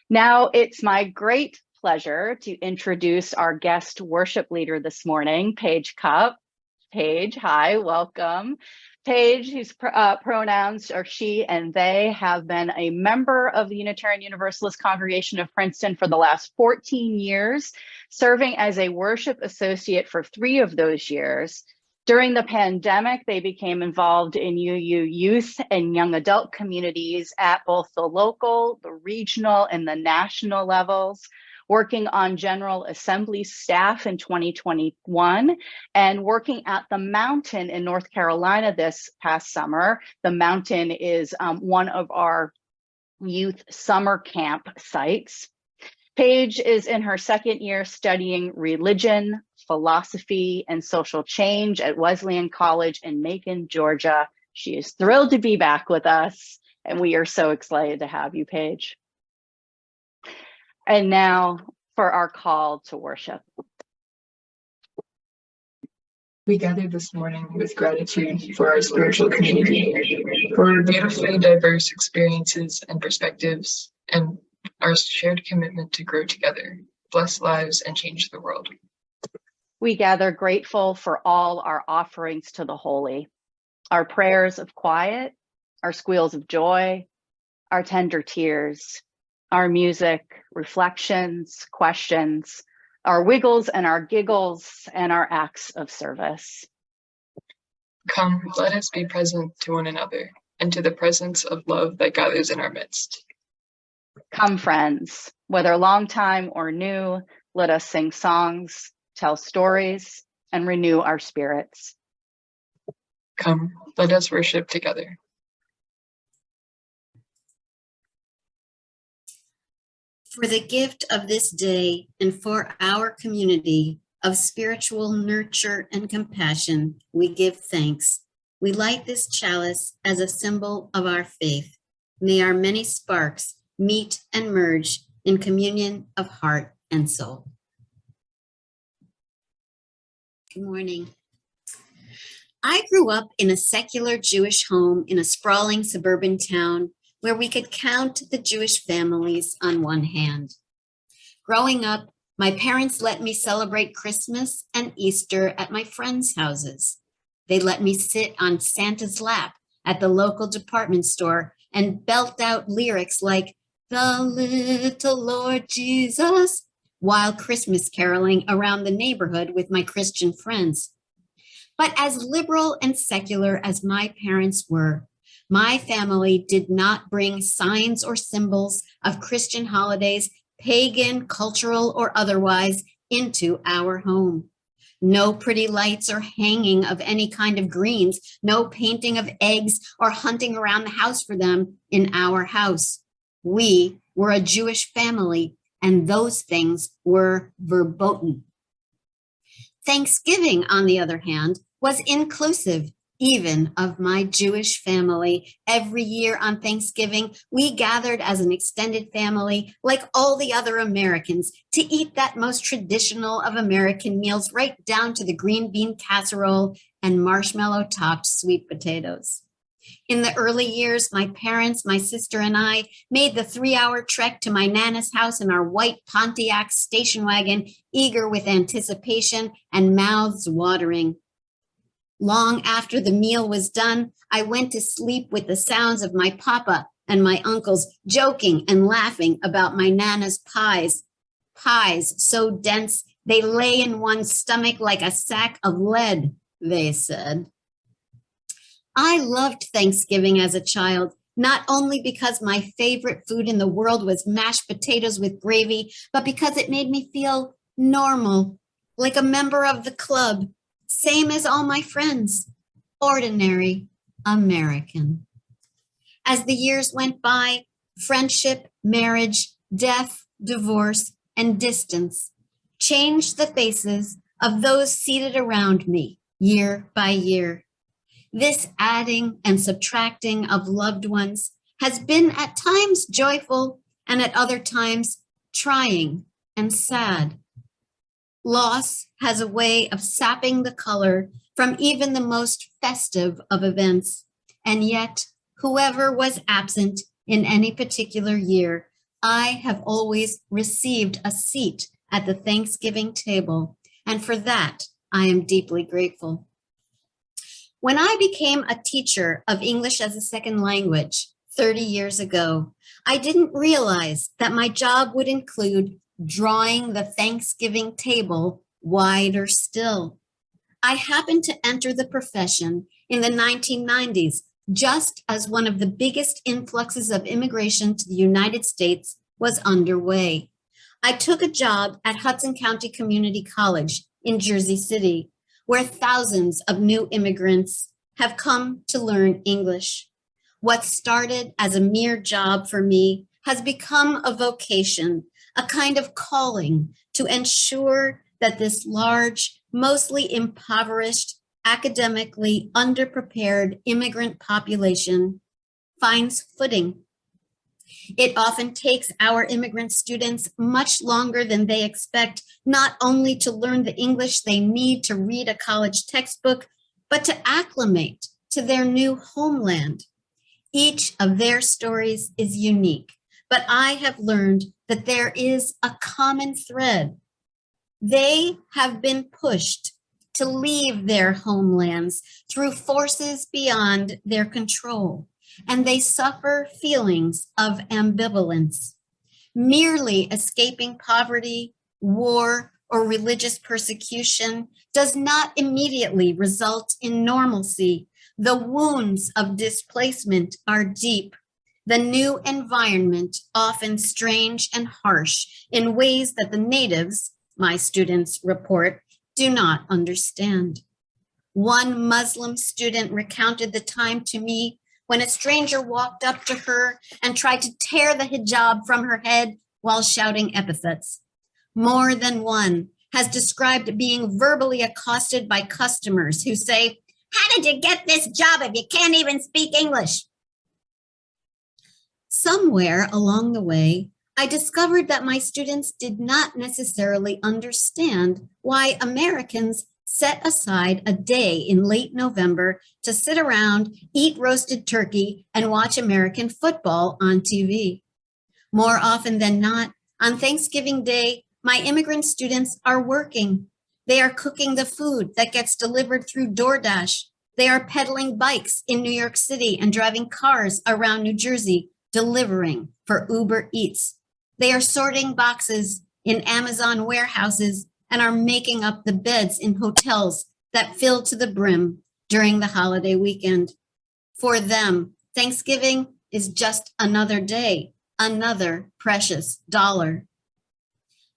Now it's my great pleasure to introduce our guest worship leader this morning, Paige Cupp. Paige, hi, welcome. Paige, whose pronouns are she and they, have been a member of the Unitarian Universalist Congregation of Princeton for the last 14 years, serving as a worship associate for 3 of those years. During the pandemic, they became involved in UU youth and young adult communities at both the local, the regional, and the national levels, working on General Assembly staff in 2021 and working at the Mountain in North Carolina this past summer. The Mountain is one of our youth summer camp sites. Paige is in her second year studying religion, philosophy, and social change at Wesleyan College in Macon, Georgia. She is thrilled to be back with us, and we are so excited to have you, Paige. And now for our call to worship. We gather this morning with gratitude for our spiritual community, for beautifully diverse experiences and perspectives, and our shared commitment to grow together, bless lives, and change the world. We gather grateful for all our offerings to the holy, our prayers of quiet, our squeals of joy, our tender tears, our music, reflections, questions, our wiggles and our giggles, and our acts of service. Come, let us be present to one another and to the presence of love that gathers in our midst. Come, friends, whether long time or new, let us sing songs, tell stories, and renew our spirits. Come, let us worship together. For the gift of this day and for our community of spiritual nurture and compassion, we give thanks. We light this chalice as a symbol of our faith. May our many sparks meet and merge in communion of heart and soul. Good morning. I grew up in a secular Jewish home in a sprawling suburban town where we could count the Jewish families on one hand. Growing up, my parents let me celebrate Christmas and Easter at my friends' houses. They let me sit on Santa's lap at the local department store and belt out lyrics like "The Little Lord Jesus" while Christmas caroling around the neighborhood with my Christian friends. But as liberal and secular as my parents were, my family did not bring signs or symbols of Christian holidays, pagan, cultural, or otherwise, into our home. No pretty lights or hanging of any kind of greens, no painting of eggs or hunting around the house for them in our house. We were a Jewish family, and those things were verboten. Thanksgiving, on the other hand, was inclusive, even of my Jewish family. Every year on Thanksgiving, we gathered as an extended family, like all the other Americans, to eat that most traditional of American meals, right down to the green bean casserole and marshmallow-topped sweet potatoes. In the early years, my parents, my sister, and I made the 3-hour trek to my Nana's house in our white Pontiac station wagon, eager with anticipation and mouths watering. Long after the meal was done, I went to sleep with the sounds of my papa and my uncles joking and laughing about my Nana's pies. Pies so dense they lay in one's stomach like a sack of lead, they said. I loved Thanksgiving as a child, not only because my favorite food in the world was mashed potatoes with gravy, but because it made me feel normal, like a member of the club, same as all my friends, ordinary American. As the years went by, friendship, marriage, death, divorce, and distance changed the faces of those seated around me year by year. This adding and subtracting of loved ones has been at times joyful and at other times trying and sad. Loss has a way of sapping the color from even the most festive of events, and yet whoever was absent in any particular year I have always received a seat at the Thanksgiving table, and for that, I am deeply grateful. When I became a teacher of English as a second language 30 years ago, I didn't realize that my job would include drawing the Thanksgiving table wider still. I happened to enter the profession in the 1990s, just as one of the biggest influxes of immigration to the United States was underway. I took a job at Hudson County Community College in Jersey City, where thousands of new immigrants have come to learn English. What started as a mere job for me has become a vocation, a kind of calling to ensure that this large, mostly impoverished, academically underprepared immigrant population finds footing. It often takes our immigrant students much longer than they expect, not only to learn the English they need to read a college textbook, but to acclimate to their new homeland. Each of their stories is unique, but I have learned that there is a common thread. They have been pushed to leave their homelands through forces beyond their control, and they suffer feelings of ambivalence. Merely escaping poverty, war, or religious persecution does not immediately result in normalcy. The wounds of displacement are deep. The new environment, often strange and harsh in ways that the natives, my students report, do not understand. One Muslim student recounted the time to me when a stranger walked up to her and tried to tear the hijab from her head while shouting epithets. More than one has described being verbally accosted by customers who say, "How did you get this job if you can't even speak English?" Somewhere along the way, I discovered that my students did not necessarily understand why Americans set aside a day in late November to sit around, eat roasted turkey, and watch American football on TV. More often than not, on Thanksgiving Day, my immigrant students are working. They are cooking the food that gets delivered through DoorDash. They are pedaling bikes in New York City and driving cars around New Jersey, delivering for Uber Eats. They are sorting boxes in Amazon warehouses and are making up the beds in hotels that fill to the brim during the holiday weekend. For them, Thanksgiving is just another day, another precious dollar.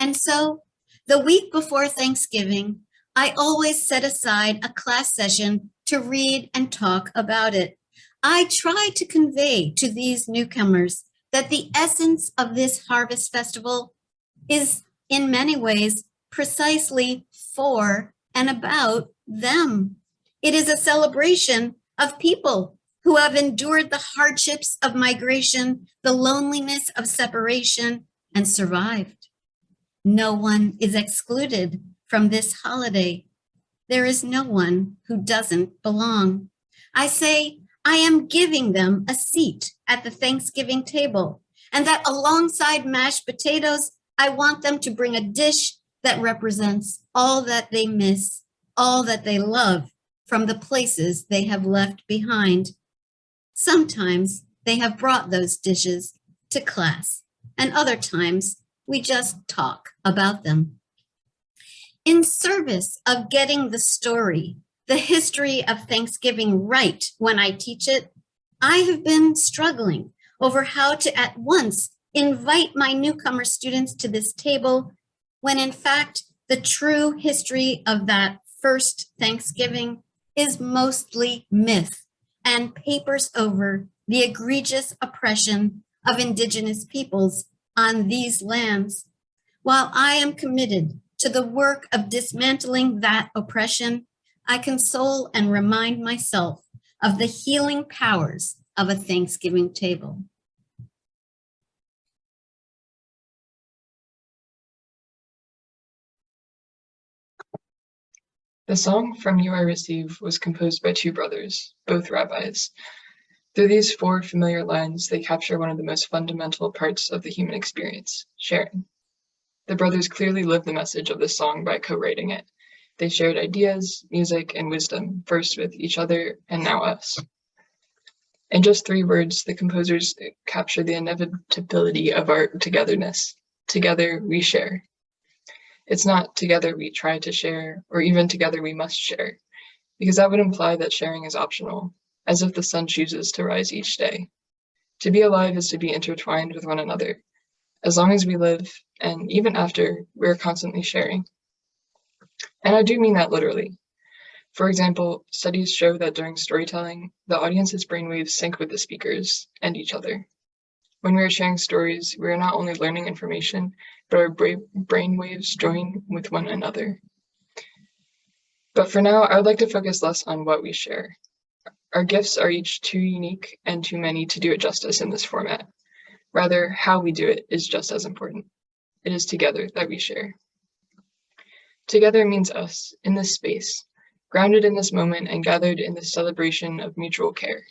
And so, the week before Thanksgiving, I always set aside a class session to read and talk about it. I try to convey to these newcomers that the essence of this harvest festival is in many ways precisely for and about them. It is a celebration of people who have endured the hardships of migration, the loneliness of separation, and survived. No one is excluded from this holiday. There is no one who doesn't belong. I say, I am giving them a seat at the Thanksgiving table, and that alongside mashed potatoes, I want them to bring a dish that represents all that they miss, all that they love from the places they have left behind. Sometimes they have brought those dishes to class, and other times we just talk about them. In service of getting the story, the history of Thanksgiving right when I teach it, I have been struggling over how to at once invite my newcomer students to this table when in fact the true history of that first Thanksgiving is mostly myth and papers over the egregious oppression of Indigenous peoples on these lands. While I am committed to the work of dismantling that oppression, I console and remind myself of the healing powers of a Thanksgiving table. The song From You I Receive was composed by two brothers, both rabbis. Through these four familiar lines, they capture one of the most fundamental parts of the human experience, sharing. The brothers clearly lived the message of this song by co-writing it. They shared ideas, music, and wisdom, first with each other and now us. In just 3 words, the composers capture the inevitability of our togetherness. Together, we share. It's not together we try to share, or even together we must share, because that would imply that sharing is optional, as if the sun chooses to rise each day. To be alive is to be intertwined with one another. As long as we live, and even after, we're constantly sharing. And I do mean that literally. For example, studies show that during storytelling, the audience's brainwaves sync with the speakers and each other. When we are sharing stories, we are not only learning information, but our brainwaves join with one another. But for now, I would like to focus less on what we share. Our gifts are each too unique and too many to do it justice in this format. Rather, how we do it is just as important. It is together that we share. Together means us, in this space, grounded in this moment and gathered in this celebration of mutual care.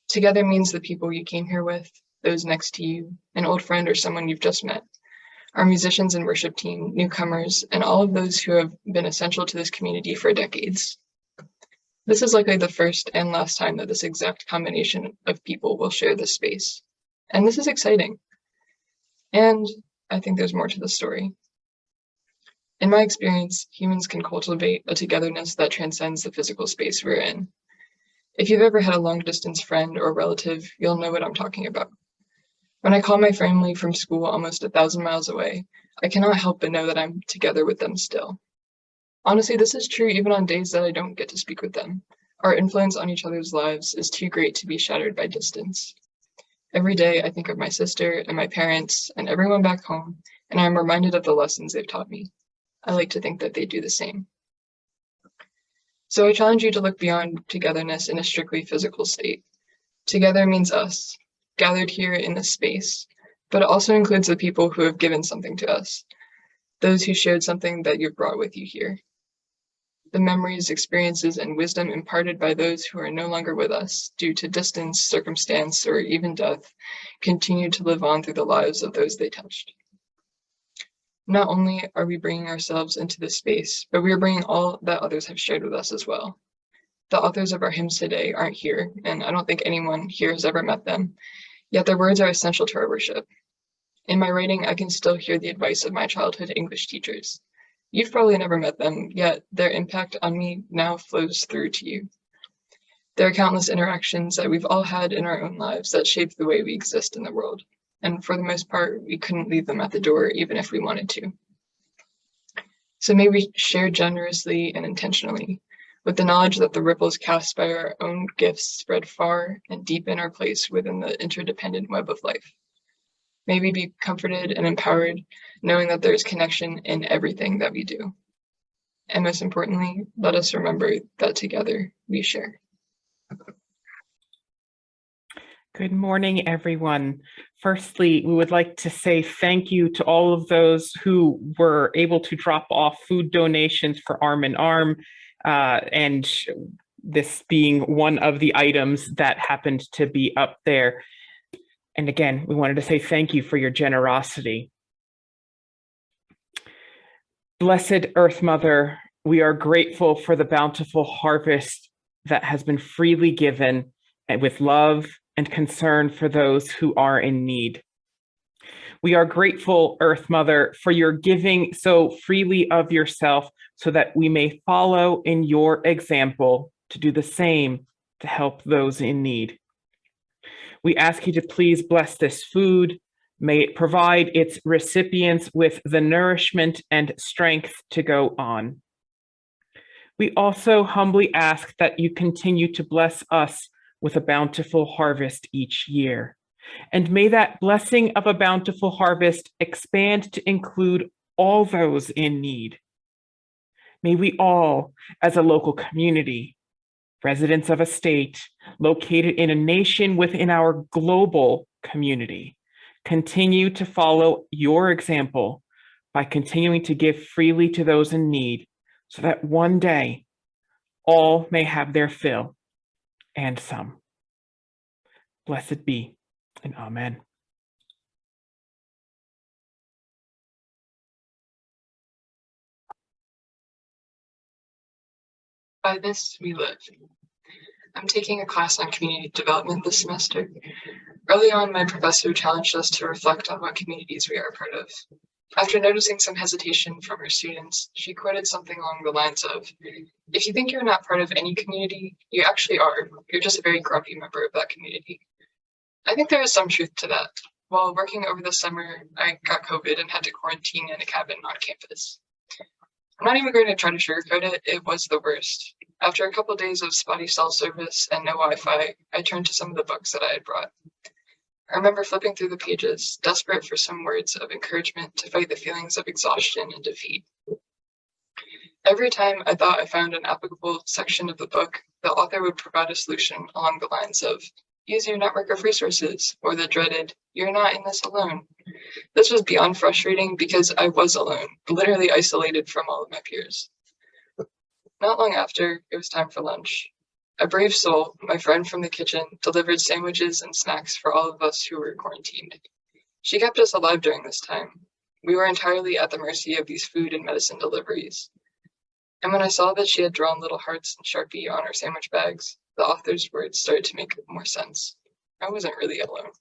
Together means the people you came here with, those next to you, an old friend or someone you've just met, our musicians and worship team, newcomers, and all of those who have been essential to this community for decades. This is likely the first and last time that this exact combination of people will share this space. And this is exciting. And I think there's more to the story. In my experience, humans can cultivate a togetherness that transcends the physical space we're in. If you've ever had a long-distance friend or relative, you'll know what I'm talking about. When I call my family from school almost 1,000 miles away, I cannot help but know that I'm together with them still. Honestly, this is true even on days that I don't get to speak with them. Our influence on each other's lives is too great to be shattered by distance. Every day, I think of my sister and my parents and everyone back home, and I'm reminded of the lessons they've taught me. I like to think that they do the same. So I challenge you to look beyond togetherness in a strictly physical state. Together means us, gathered here in this space, but it also includes the people who have given something to us, those who shared something that you've brought with you here. The memories, experiences, and wisdom imparted by those who are no longer with us due to distance, circumstance, or even death continue to live on through the lives of those they touched. Not only are we bringing ourselves into this space, but we are bringing all that others have shared with us as well. The authors of our hymns today aren't here, and I don't think anyone here has ever met them, yet their words are essential to our worship. In my writing, I can still hear the advice of my childhood English teachers. You've probably never met them, yet their impact on me now flows through to you. There are countless interactions that we've all had in our own lives that shape the way we exist in the world. And for the most part, we couldn't leave them at the door even if we wanted to. So may we share generously and intentionally, with the knowledge that the ripples cast by our own gifts spread far and deepen our place within the interdependent web of life. May we be comforted and empowered, knowing that there is connection in everything that we do. And most importantly, let us remember that together we share. Good morning, everyone. Firstly, we would like to say thank you to all of those who were able to drop off food donations for Arm in Arm, and this being one of the items that happened to be up there. And again, we wanted to say thank you for your generosity. Blessed Earth Mother, we are grateful for the bountiful harvest that has been freely given, and with love and concern for those who are in need. We are grateful, Earth Mother, for your giving so freely of yourself so that we may follow in your example to do the same to help those in need. We ask you to please bless this food. May it provide its recipients with the nourishment and strength to go on. We also humbly ask that you continue to bless us with a bountiful harvest each year. And may that blessing of a bountiful harvest expand to include all those in need. May we all, as a local community, residents of a state located in a nation within our global community, continue to follow your example by continuing to give freely to those in need, so that one day all may have their fill and some. Blessed be, and amen. By this we live. I'm taking a class on community development this semester. Early on, my professor challenged us to reflect on what communities we are a part of. After noticing some hesitation from her students, she quoted something along the lines of, "If you think you're not part of any community, you actually are. You're just a very grumpy member of that community." I think there is some truth to that. While working over the summer, I got COVID and had to quarantine in a cabin on campus. I'm not even going to try to sugarcoat it, it was the worst. After a couple of days of spotty cell service and no Wi-Fi, I turned to some of the books that I had brought. I remember flipping through the pages, desperate for some words of encouragement to fight the feelings of exhaustion and defeat. Every time I thought I found an applicable section of the book, the author would provide a solution along the lines of, "Use your network of resources," or the dreaded, "You're not in this alone." This was beyond frustrating because I was alone, literally isolated from all of my peers. Not long after, it was time for lunch. A brave soul, my friend from the kitchen, delivered sandwiches and snacks for all of us who were quarantined. She kept us alive during this time. We were entirely at the mercy of these food and medicine deliveries. And when I saw that she had drawn little hearts and Sharpie on her sandwich bags, the author's words started to make more sense. I wasn't really alone.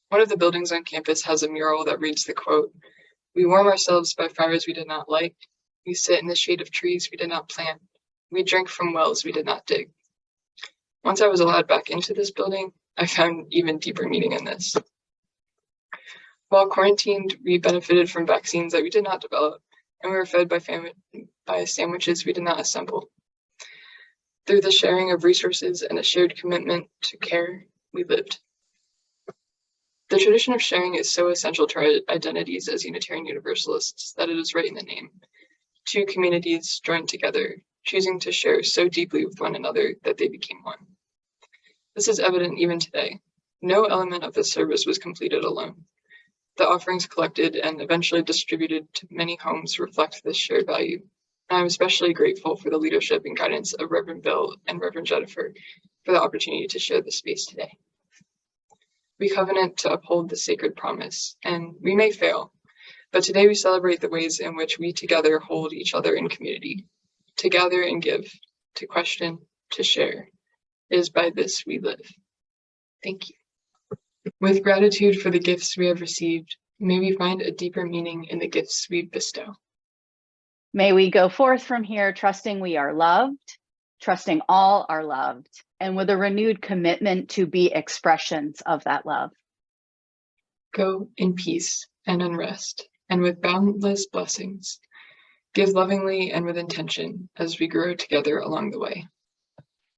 One of the buildings on campus has a mural that reads the quote, "We warm ourselves by fires we did not light. We sit in the shade of trees we did not plant. We drink from wells we did not dig." Once I was allowed back into this building, I found even deeper meaning in this. While quarantined, we benefited from vaccines that we did not develop, and we were fed by sandwiches we did not assemble. Through the sharing of resources and a shared commitment to care, we lived. The tradition of sharing is so essential to our identities as Unitarian Universalists that it is right in the name. Two communities joined together, choosing to share so deeply with one another that they became one. This is evident even today. No element of this service was completed alone. The offerings collected and eventually distributed to many homes reflect this shared value. And I'm especially grateful for the leadership and guidance of Reverend Bill and Reverend Jennifer for the opportunity to share this space today. We covenant to uphold the sacred promise, and we may fail, but today we celebrate the ways in which we together hold each other in community, to gather and give, to question, to share. It is by this we live. Thank you. With gratitude for the gifts we have received, may we find a deeper meaning in the gifts we bestow. May we go forth from here trusting we are loved, trusting all are loved, and with a renewed commitment to be expressions of that love. Go in peace and unrest, and with boundless blessings. Give lovingly and with intention as we grow together along the way.